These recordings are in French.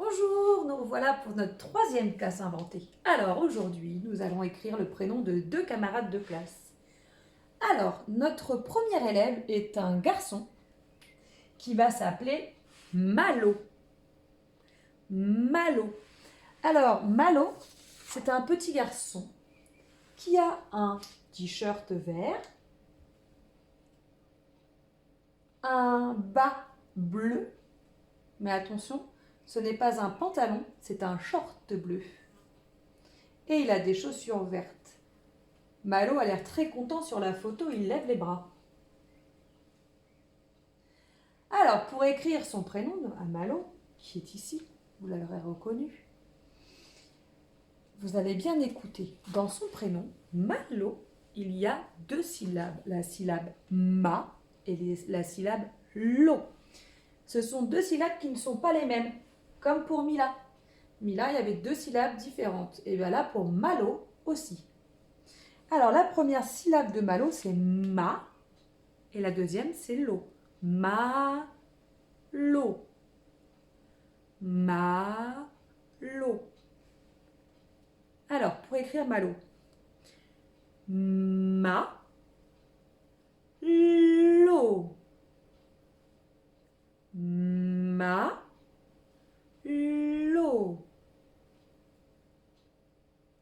Bonjour, nous revoilà pour notre troisième classe inventée. Alors aujourd'hui, nous allons écrire le prénom de deux camarades de classe. Alors, notre premier élève est un garçon qui va s'appeler Malo. Malo. Alors, Malo, c'est un petit garçon qui a un t-shirt vert, un bas bleu, mais attention, ce n'est pas un pantalon, c'est un short bleu. Et il a des chaussures vertes. Malo a l'air très content sur la photo, il lève les bras. Alors, pour écrire son prénom à Malo, qui est ici, vous l'aurez reconnu, vous allez bien écouter. Dans son prénom, Malo, il y a deux syllabes, la syllabe ma et la syllabe lo. Ce sont deux syllabes qui ne sont pas les mêmes, comme pour Mila. Mila, il y avait deux syllabes différentes. Et bien là, pour Malo aussi. Alors, la première syllabe de Malo, c'est ma. Et la deuxième, c'est lo. Ma, lo. Ma, lo. Alors, pour écrire Malo. Ma, lo. Ma, lo.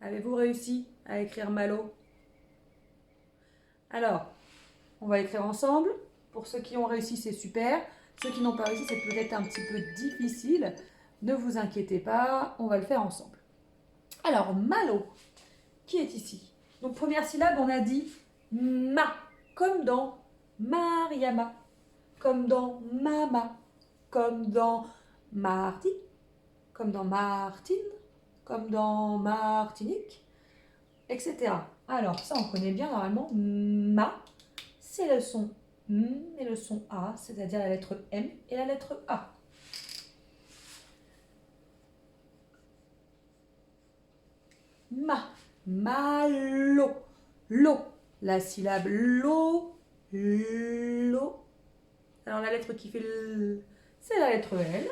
Avez-vous réussi à écrire Malo? Alors, on va écrire ensemble. Pour ceux qui ont réussi, c'est super. Ceux qui n'ont pas réussi, c'est peut-être un petit peu difficile. Ne vous inquiétez pas, on va le faire ensemble. Alors, Malo, qui est ici? Donc, première syllabe, on a dit ma, comme dans Mariama, comme dans Mama, comme dans Marty, comme dans Martine, comme dans Martinique, etc. Alors, ça, on connaît bien normalement. Ma, c'est le son M et le son A, c'est-à-dire la lettre M et la lettre A. Ma, malo, lo, la syllabe lo, lo. Alors la lettre qui fait L, c'est la lettre L.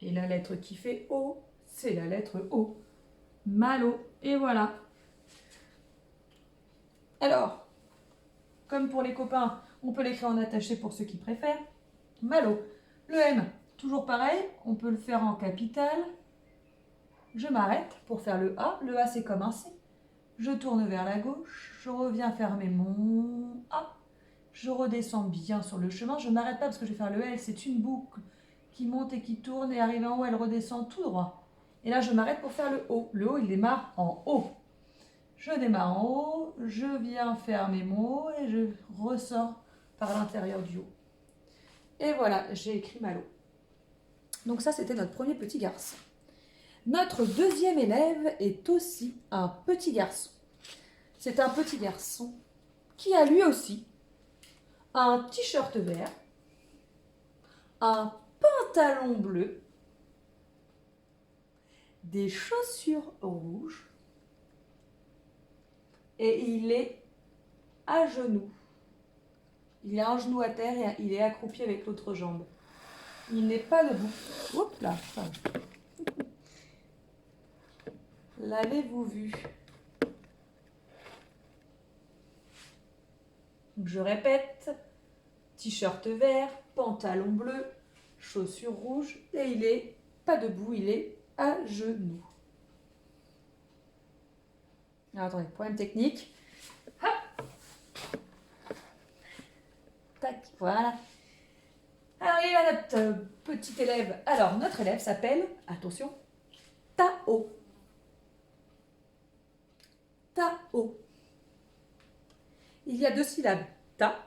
Et la lettre qui fait O, c'est la lettre O. Malo, et voilà. Alors, comme pour les copains, on peut l'écrire en attaché pour ceux qui préfèrent. Malo. Le M, toujours pareil, on peut le faire en capital. Je m'arrête pour faire le A. Le A, c'est comme un C. Je tourne vers la gauche. Je reviens fermer mon A. Je redescends bien sur le chemin. Je ne m'arrête pas parce que je vais faire le L. C'est une boucle qui monte et qui tourne. Et arrivé en haut, elle redescend tout droit. Et là, je m'arrête pour faire le O. Le O, il démarre en haut. Je démarre en haut. Je viens fermer mon O. Et je ressors par l'intérieur du haut. Et voilà, j'ai écrit Malo. Donc ça, c'était notre premier petit garçon. Notre deuxième élève est aussi un petit garçon. C'est un petit garçon qui a lui aussi un t-shirt vert, un pantalon bleu, des chaussures rouges et il est à genoux. Il a un genou à terre et il est accroupi avec l'autre jambe. Il n'est pas debout. Oups là. L'avez-vous vu? Je répète, t-shirt vert, pantalon bleu, chaussures rouges et il est pas debout, il est à genoux. Alors, attendez, problème technique. Hop. Tac, voilà. Alors, il y a notre petit élève. Alors, notre élève s'appelle, attention, Tao. Tao. Il y a deux syllabes. Ta,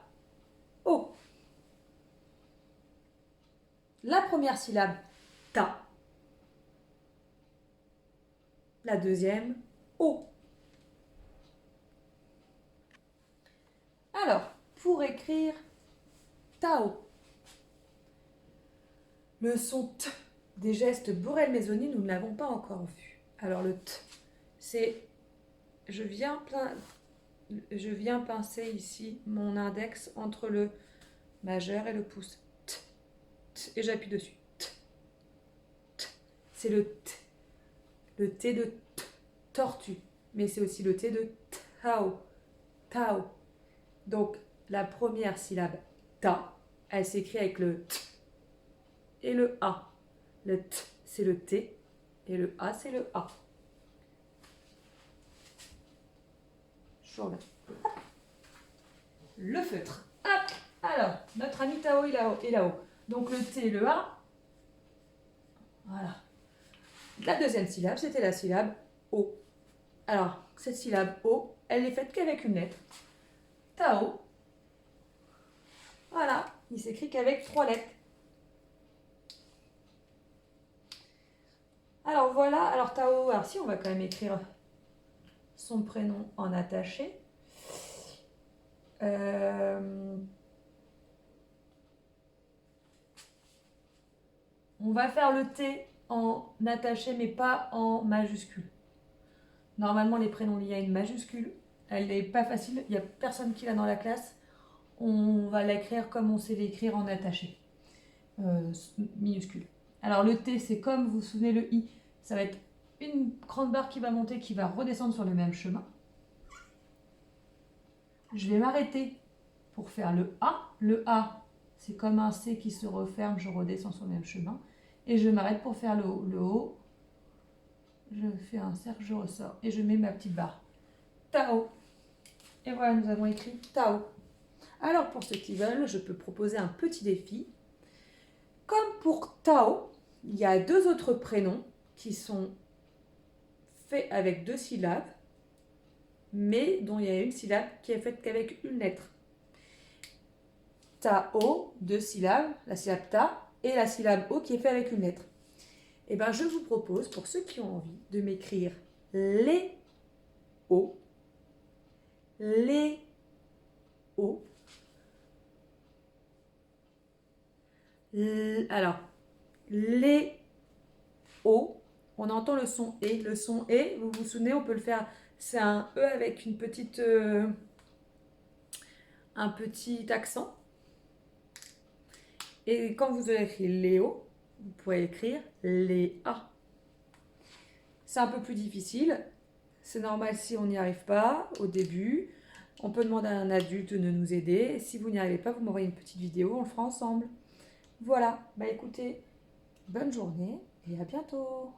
o. La première syllabe, ta. La deuxième, o. Alors, pour écrire Tao, le son T des gestes Borel-Mésoni, nous ne l'avons pas encore vu. Alors, le T, c'est je viens pincer ici mon index entre le majeur et le pouce. T, t, et j'appuie dessus. T, c'est le T. Le T de T, tortue. Mais c'est aussi le T de Tao. Tao. Donc, la première syllabe Ta, elle s'écrit avec le T et le A. Le T, c'est le T et le A, c'est le A. Le feutre. Hop. Alors, notre ami Tao est là-haut. Donc, le T et le A. Voilà. La deuxième syllabe, c'était la syllabe O. Alors, cette syllabe O, elle n'est faite qu'avec une lettre. Tao. Voilà, il s'écrit qu'avec 3 lettres. Alors voilà, alors Tao, alors si on va quand même écrire son prénom en attaché. On va faire le T en attaché mais pas en majuscule. Normalement les prénoms liés à une majuscule, elle n'est pas facile, il n'y a personne qui l'a dans la classe. On va l'écrire comme on sait l'écrire en attaché, minuscule. Alors le T, c'est comme vous vous souvenez le I, ça va être une grande barre qui va monter, qui va redescendre sur le même chemin. Je vais m'arrêter pour faire le A. Le A, c'est comme un C qui se referme, je redescends sur le même chemin. Et je m'arrête pour faire le O. Le O, je fais un cercle, je ressors et je mets ma petite barre. Tao. Et voilà, nous avons écrit Tao. Alors pour ceux qui veulent, je peux proposer un petit défi. Comme pour Tao, il y a 2 autres prénoms qui sont faits avec 2 syllabes, mais dont il y a une syllabe qui est faite qu'avec une lettre. Tao, 2 syllabes, la syllabe Ta, et la syllabe O qui est faite avec une lettre. Et bien je vous propose, pour ceux qui ont envie, de m'écrire les O, les O. Alors, les O, on entend le son E. Le son E, vous vous souvenez, on peut le faire, c'est un E avec une petite, un petit accent. Et quand vous avez écrit Léo, vous pouvez écrire Léa. C'est un peu plus difficile. C'est normal si on n'y arrive pas au début. On peut demander à un adulte de nous aider. Si vous n'y arrivez pas, vous m'envoyez une petite vidéo, on le fera ensemble. Voilà, bah écoutez, bonne journée et à bientôt.